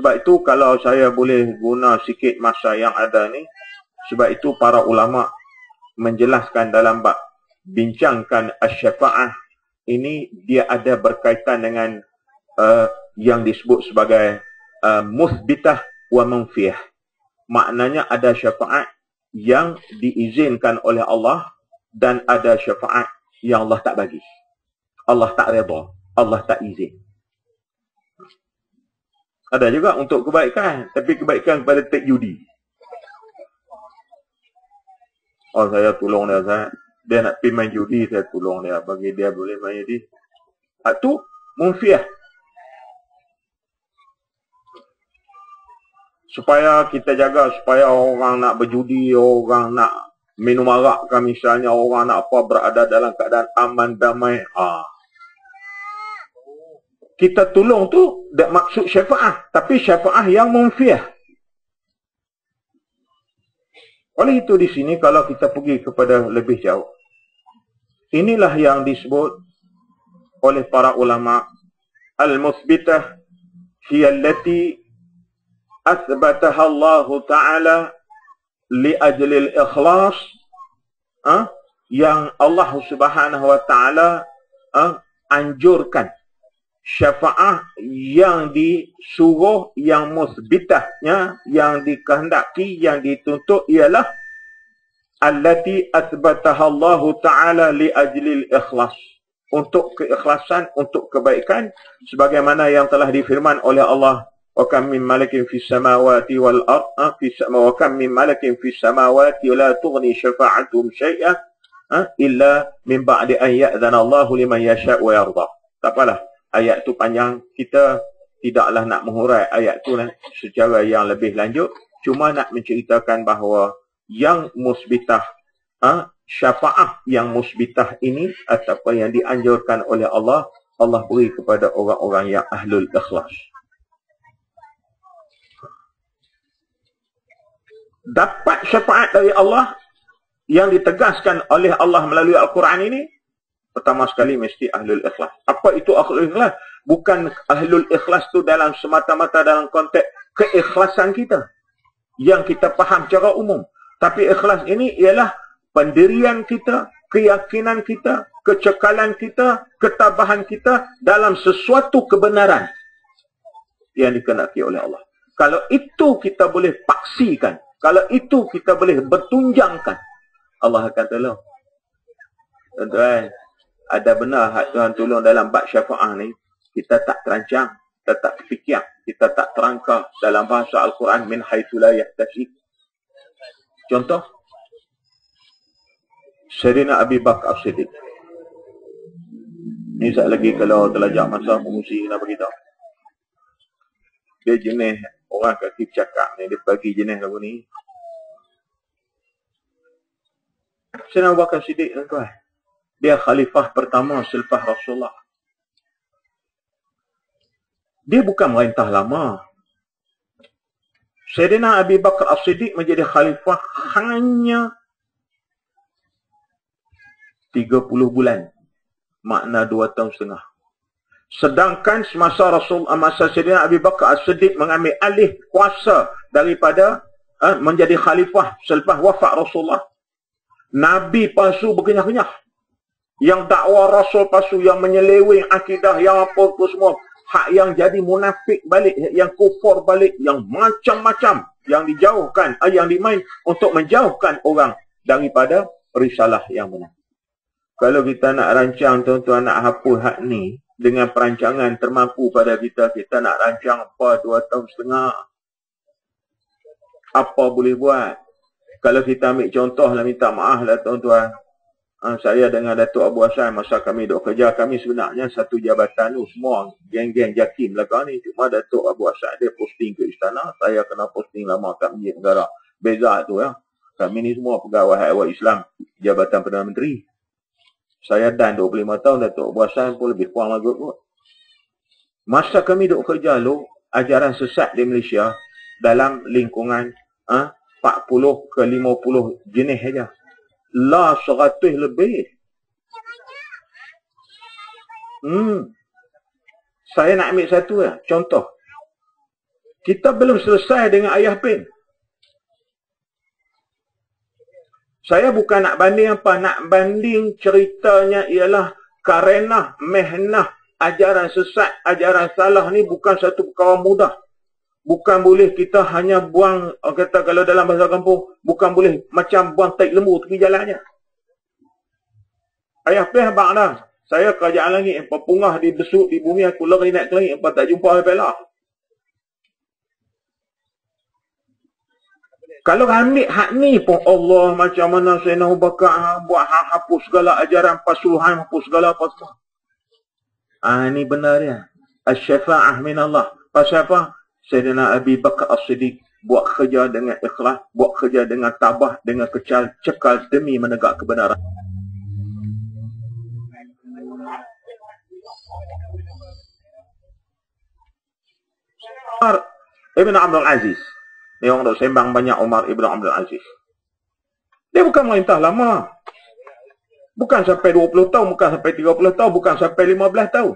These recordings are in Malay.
Sebab itu kalau saya boleh guna sikit masa yang ada ni, sebab itu para ulama menjelaskan dalam bab bincangkan asy-syafa'ah ini, dia ada berkaitan dengan yang disebut sebagai musbitah wa manfiyah. Maknanya ada syafaat yang diizinkan oleh Allah dan ada syafaat yang Allah tak bagi. Allah tak redha, Allah tak izin. Ada juga untuk kebaikan, tapi kebaikan kepada tek judi. Oh, saya tolong dia, dia nak pergi main judi, saya tolong dia, bagi dia boleh main judi. Itu munfiah. Supaya kita jaga, supaya orang nak berjudi, orang nak minum arak kan misalnya, orang nak apa, berada dalam keadaan aman, damai. Kita tolong tu, tak maksud syafaah, tapi syafaah yang munfiah. Oleh itu di sini kalau kita pergi kepada lebih jauh, inilah yang disebut oleh para ulama al-musbitah hiya allati athbataha Allah Ta'ala li ajli al-ikhlas, yang Allah Subhanahu wa Ta'ala anjurkan. Syafaah yang disuruh, yang musbitahnya, yang dikehendaki, yang dituntut ialah allati athbataha Allah Ta'ala li ajli al-ikhlas, untuk keikhlasan, untuk kebaikan, sebagaimana yang telah difirman oleh Allah, wa kam min malakin fis samawati wal ard, wa kam min malakin fis samawati la tughni syafa'atuhum syai'an illa min ba'di an ya'dhana Allah liman yasha' wa yarda. Tak apalah, ayat tu panjang, kita tidaklah nak mengurai ayat tu secara yang lebih lanjut, cuma nak menceritakan bahawa yang musbitah, syafaah yang musbitah ini ataupun yang dianjurkan oleh Allah, Allah beri kepada orang-orang yang ahlul ikhlas. Dapat syafaat dari Allah yang ditegaskan oleh Allah melalui Al-Quran ini, pertama sekali mesti ahlul ikhlas. Apa itu ahlul ikhlas? Bukan ahlul ikhlas tu dalam semata-mata dalam konteks keikhlasan kita yang kita faham secara umum. Tapi ikhlas ini ialah pendirian kita, keyakinan kita, kecekalan kita, ketabahan kita dalam sesuatu kebenaran yang dikehendaki oleh Allah. Kalau itu kita boleh paksikan, kalau itu kita boleh bertunjangkan, Allah akan tolong. Tuan-tuan, ada benar hak Tuhan tolong dalam bab syafaah ni, kita tak terancang, kita tak fikir, kita tak terangka dalam bahasa Al-Quran min haitsu la yahtasib. Contoh, Sayyidina Abi Bakar As-Siddiq. Ni sekali lagi kalau terlajak masa pengusi nak beritahu. Dia jenis orang kaki cakap ni, dia bagi jenis lagu ni. Sayyidina Abu Bakar As-Siddiq, tuan-tuan, dia khalifah pertama selepas Rasulullah. Dia bukan merintah lama. Sayyidina Abi Bakar As-Siddiq menjadi khalifah hanya 30 bulan. Makna 2 tahun setengah. Sedangkan masa Sayyidina Abi Bakar As-Siddiq mengambil alih kuasa daripada menjadi khalifah selepas wafat Rasulullah, Nabi palsu berkenyah-kenyah. Yang dakwa Rasul palsu, yang menyeleweng akidah, yang apa semua. Hak yang jadi munafik balik, yang kufur balik, yang macam-macam, yang dijauhkan, yang dimain untuk menjauhkan orang daripada risalah yang benar. Kalau kita nak rancang, tuan-tuan, nak hapus hak ni dengan perancangan termampu pada kita, kita nak rancang apa 2 tahun setengah. Apa boleh buat? Kalau kita ambil contoh lah, minta maaf lah tuan-tuan. Saya dengan Datuk Abu Hassan, masa kami duduk kerja, kami sebenarnya satu jabatan tu semua geng-geng JAKIM belakang ni. Cuma Datuk Abu Hassan dia posting ke istana, saya kena posting lama kat Masjid Negara. Beza tu ya. Kami ni semua pegawai awal Islam, Jabatan Perdana Menteri. Saya dan 25 tahun, Datuk Abu Hassan pun lebih kurang lagi kot. Masa kami duduk kerja lu, ajaran sesat di Malaysia dalam lingkungan 40 ke 50 jenis saja. Lah 100 lebih. Saya nak ambil satu contoh. Kita belum selesai dengan ayah pin. Saya bukan nak banding apa. Nak banding ceritanya ialah karenah, mehnah, ajaran sesat, ajaran salah ni bukan satu perkara mudah. Bukan boleh kita hanya buang, kata kalau dalam bahasa kampung, bukan boleh macam buang taik lembu tepi jalannya. Ayah peh abang dah. Saya kerajaan langit, pungah di besuk di bumi, aku lari naik ke langit, apa tak jumpa ayah peh lah. Kalau ambil hak ni pun Allah macam mana Sayyidina Abu Bakar buat hapus segala ajaran pasuluhan, hapus segala apa-apa. Ini benar dia. Asy-syafa'ah min Allah. Pasal apa? Sayyidina Abi Bakar As-Siddiq buat kerja dengan ikhlas, buat kerja dengan tabah, dengan cekal demi menegak kebenaran. Umar Ibn Abdul Aziz. Ni orang duk sembang banyak Umar Ibn Abdul Aziz. Dia bukan merintah lama. Bukan sampai 20 tahun, bukan sampai 30 tahun, bukan sampai 15 tahun.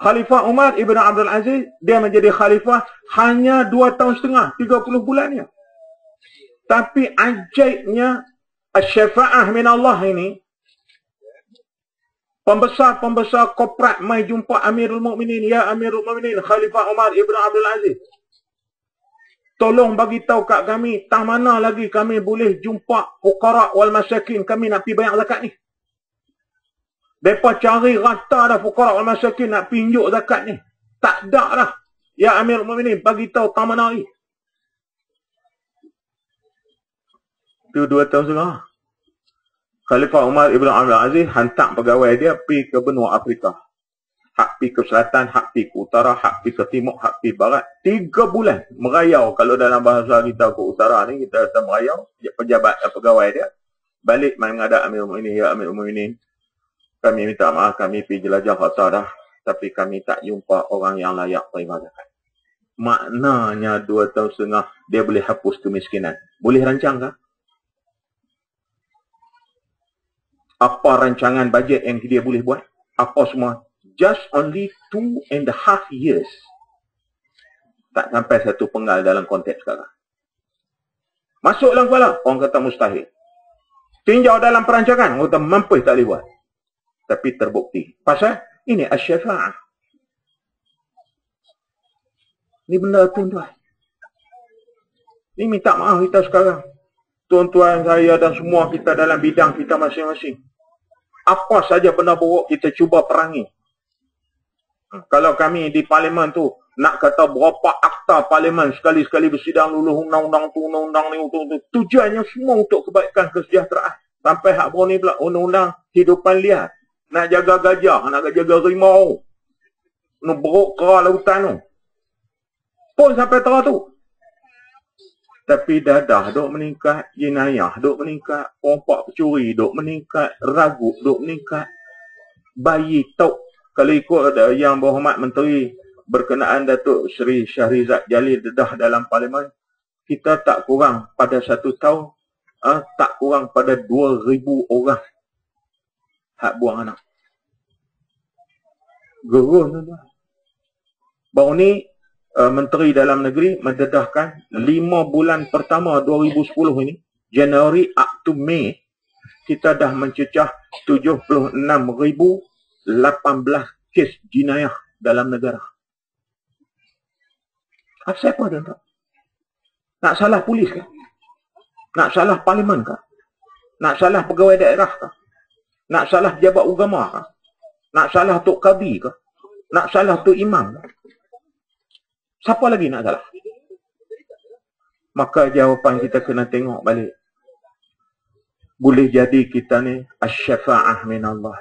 Khalifah Umar Ibn Abdul Aziz, dia menjadi khalifah hanya 2 tahun setengah, 30 bulannya. Tapi ajaibnya, asy-syafa'ah min Allah ini, pembesar-pembesar korporat mai jumpa Amirul Mukminin, ya Amirul Mukminin, Khalifah Umar Ibn Abdul Aziz. Tolong bagi tahu kat kami, tang mana lagi kami boleh jumpa fuqara wal masakin, kami nak pergi bayar zakat ni. Mereka cari rata dah fuqara wal masakin nak pinjuk zakat ni. Tak ada dah. Ya Amirul Mukminin, bagi tahu tang mana lagi. Itu 2 tahun setengah. Khalifah Umar Ibn Abdul Aziz hantar pegawai dia pergi ke benua Afrika. Hak pergi ke selatan, hak pergi ke utara, hak pergi ke timur, hak pergi barat. 3 bulan merayau. Kalau dalam bahasa kita ke utara ni, kita kata merayau. Pejabat pegawai dia. Balik main menghadap Amirul Mukminin. Ya Amirul Mukminin, kami minta maaf, kami pergi jelajah harta dah. Tapi kami tak jumpa orang yang layak terima zakat. Maknanya 2 tahun setengah, dia boleh hapus kemiskinan. Boleh rancang kah? Apa rancangan bajet yang dia boleh buat? Apa semua? Just only 2.5 years. Tak sampai 1 penggal dalam konteks sekarang. Masuk dalam kepala, orang kata mustahil. Tinjau dalam perancangan, orang kata mampu tak boleh buat. Tapi terbukti. Pasal ini asy-syafa'ah. Ini benda tuan-tuan. Ini minta maaf kita sekarang. Tuan-tuan, saya dan semua kita dalam bidang kita masing-masing. Apa saja benda buruk kita cuba perangi. Kalau kami di parlimen tu nak kata berapa akta parlimen sekali-sekali bersidang luluh undang-undang tu, undang-undang ni, tujuannya semua untuk kebaikan kesejahteraan. Sampai hak baru ni pula undang-undang hidupan liar. Nak jaga gajah, nak jaga rimau. Nak beruk kera lautan tu. Pun sampai terah tu. Tapi dadah duk meningkat, jenayah duk meningkat, pompak pencuri duk meningkat, ragut duk meningkat. Bayi tok. Kalau ikut yang berhormat Menteri berkenaan Datuk Seri Syahrizad Jalil dedah dalam parlimen, kita tak kurang pada 1 tahun, tak kurang pada 2,000 orang hak buang anak. Gerun tuan-tuan. Baru ni Menteri Dalam Negeri mendedahkan 5 bulan pertama 2010 ini, Januari up to Mei, kita dah mencecah 76,018 kes jenayah dalam negara. Asal apa tuan-tuan? Nak salah polis kah? Nak salah parlimen kah? Nak salah pegawai daerah kah? Nak salah pejabat agama kah? Nak salah Tok Kadi kah? Nak salah Tok Imam kah? Siapa lagi nak salah? Maka jawapan kita kena tengok balik. Boleh jadi kita ni asy-syafa'ah min Allah.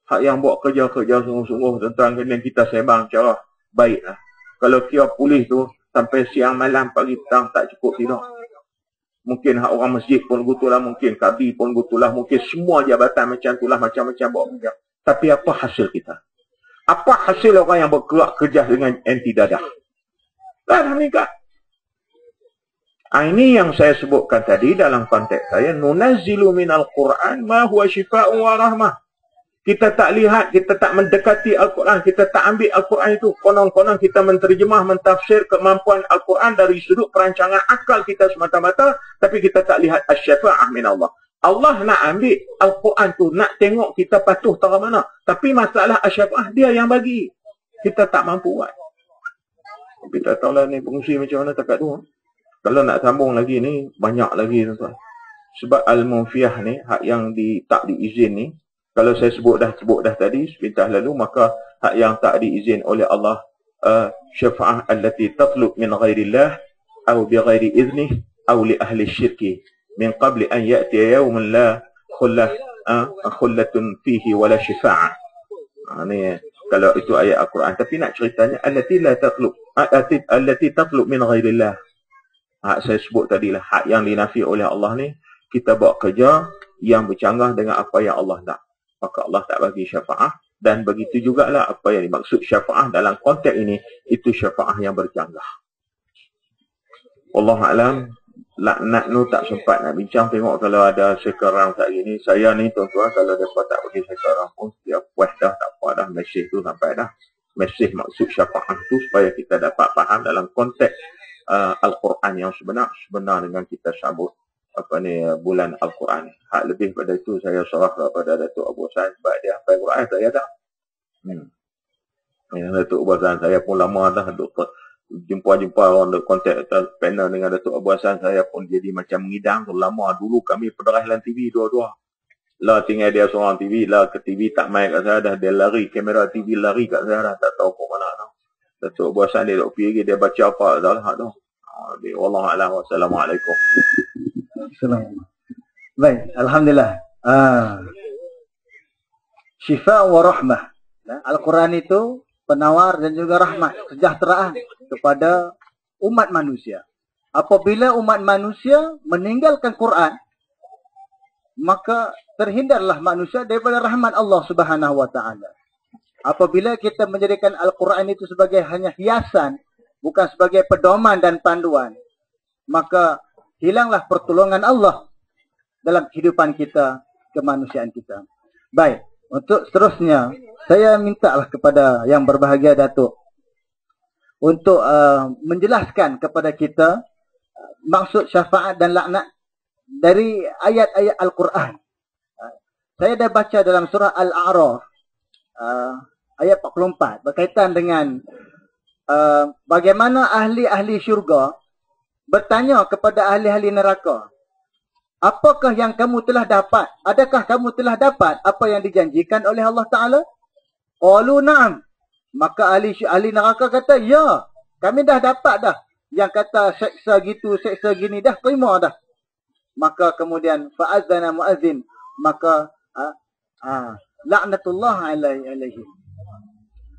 Hak yang buat kerja-kerja sungguh-sungguh tentang kena kita sembang cara baiklah. Kalau kira polis tu sampai siang malam pagi petang tak cukup tidur. Mungkin hak orang masjid pun betulah, mungkin kadi pun betulah, mungkin semua jabatan macam itulah, macam-macam buat kerja. Tapi apa hasil kita? Apa hasil orang yang bergerak kerja dengan anti dadah? Dah meningkat. Ini yang saya sebutkan tadi dalam konteks saya, nunazzilu minal Quran ma huwa syifaa'un wa rahmah. Kita tak lihat, kita tak mendekati Al-Quran, kita tak ambil Al-Quran itu. Konon-konon kita menterjemah, mentafsir kemampuan Al-Quran dari sudut perancangan akal kita semata-mata, tapi kita tak lihat asy-syafa'ah min Allah. Allah nak ambil Al-Quran tu, nak tengok kita patuh tara mana. Tapi masalah asy-syafa'ah dia yang bagi. Kita tak mampu buat. Tapi tak tahulah ni pengusi macam mana takat tu. Kalau nak sambung lagi ni, banyak lagi tuan-tuan. Sebab Al-Munfiyah ni, hak yang tak diizin ni, kalau saya sebut dah tadi, sebentar lalu, maka hak yang tak diizin oleh Allah, syafa'ah allati tatlub min ghairillah, atau bi ghairi iznih, atau li ahli syirki, min qabli an ya'tiya yawman la khullatun fihi wala syafa'ah. Ni kalau itu ayat Al-Quran. Tapi nak ceritanya, allati tatlub min ghairillah. Hak saya sebut tadi lah, hak yang dinafi oleh Allah ni, kita buat kerja yang bercanggah dengan apa yang Allah nak. Maka Allah tak bagi syafa'ah. Dan begitu jugalah apa yang dimaksud syafa'ah dalam konteks ini, itu syafa'ah yang bercanggah. Wallahualam, laknat tu tak sempat nak bincang. Tengok kalau ada sekarang tak gini. Saya ni tuan-tuan, kalau dapat tak bagi sekarang pun, dia puas dah, tak apa dah. Mesej tu sampai dah. Mesej maksud syafa'ah tu supaya kita dapat faham dalam konteks Al-Quran yang sebenar dengan kita sambut bulan Al-Quran. Hak lebih pada itu saya serah kepada Datuk Abu Hassan sebab dia hafal Quran, saya tak. Datuk Abu Hassan saya pun lama dah jumpa orang kontak panel dengan Datuk Abu Hassan, saya pun jadi macam mengidang. Lama dulu kami pederah dalam TV dua-dua. Lah tinggal dia seorang TV, lah ke TV tak main kat saya dah, dia lari kamera TV lari kat saya dah, tak tahu ke mana dah. Datuk Abu Hassan dia duk pergi, dia baca apa dah lah tu. Wallahualam, wassalamualaikum. Assalamualaikum. Baik, alhamdulillah. Syifa wa rahmah. Al-Quran itu penawar dan juga rahmat, kesejahteraan kepada umat manusia. Apabila umat manusia meninggalkan Quran, maka terhindarlah manusia daripada rahmat Allah Subhanahu wa taala. Apabila kita menjadikan Al-Quran itu sebagai hanya hiasan, bukan sebagai pedoman dan panduan, maka hilanglah pertolongan Allah dalam kehidupan kita, kemanusiaan kita. Baik, untuk seterusnya, saya mintalah kepada yang berbahagia Datuk untuk menjelaskan kepada kita maksud syafaat dan laknat dari ayat-ayat Al-Quran. Saya dah baca dalam surah Al-A'raf, ayat 44, berkaitan dengan bagaimana ahli-ahli syurga bertanya kepada ahli-ahli neraka, apakah yang kamu telah dapat? Adakah kamu telah dapat apa yang dijanjikan oleh Allah Ta'ala? Qalu na'am. Maka ahli neraka kata, ya, kami dah dapat dah. Yang kata seksa gitu, seksa gini, dah terima dah. Maka kemudian, fa'adzana mu'adzin. Maka, laknatullah alaihim.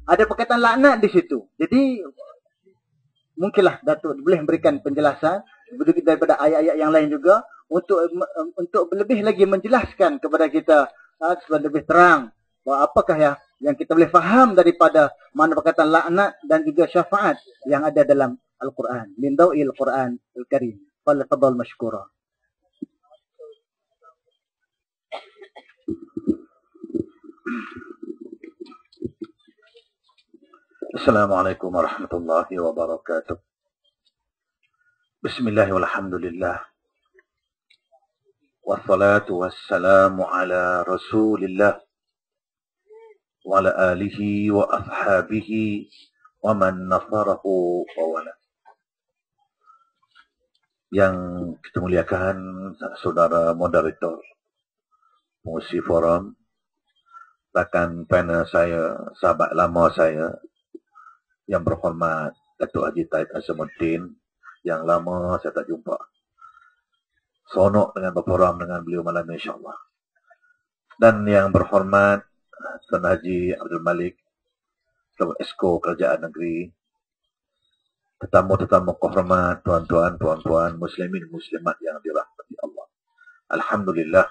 Ada perkataan laknat di situ. Jadi, mungkinlah Datuk boleh memberikan penjelasan daripada ayat-ayat yang lain juga untuk lebih lagi menjelaskan kepada kita supaya lebih terang bahawa apakah yang kita boleh faham daripada makna perkataan laknat dan juga syafaat yang ada dalam Al-Quran. Min daw'il Quran Al-Karim. Fadhal mashkura. Assalamualaikum warahmatullahi wabarakatuh. Bismillah walhamdulillah. Wassalatu wassalamu ala rasulillah. Wa ala alihi wa ashabihi wa man nasarahu wa wala. Yang kita muliakan saudara moderator, pengurusi forum, bahkan panel saya, sahabat lama saya, yang berhormat Datuk Haji Taib Azamuddin, yang lama saya tak jumpa. Seronok dengan berforum dengan beliau malam ini, insyaAllah. Dan yang berhormat Tuan Haji Abdul Malik, Ketua Esko Kerajaan Negeri, tetamu-tetamu kehormat, tuan-tuan, puan-puan, muslimin, muslimat yang dirahmati Allah. Alhamdulillah,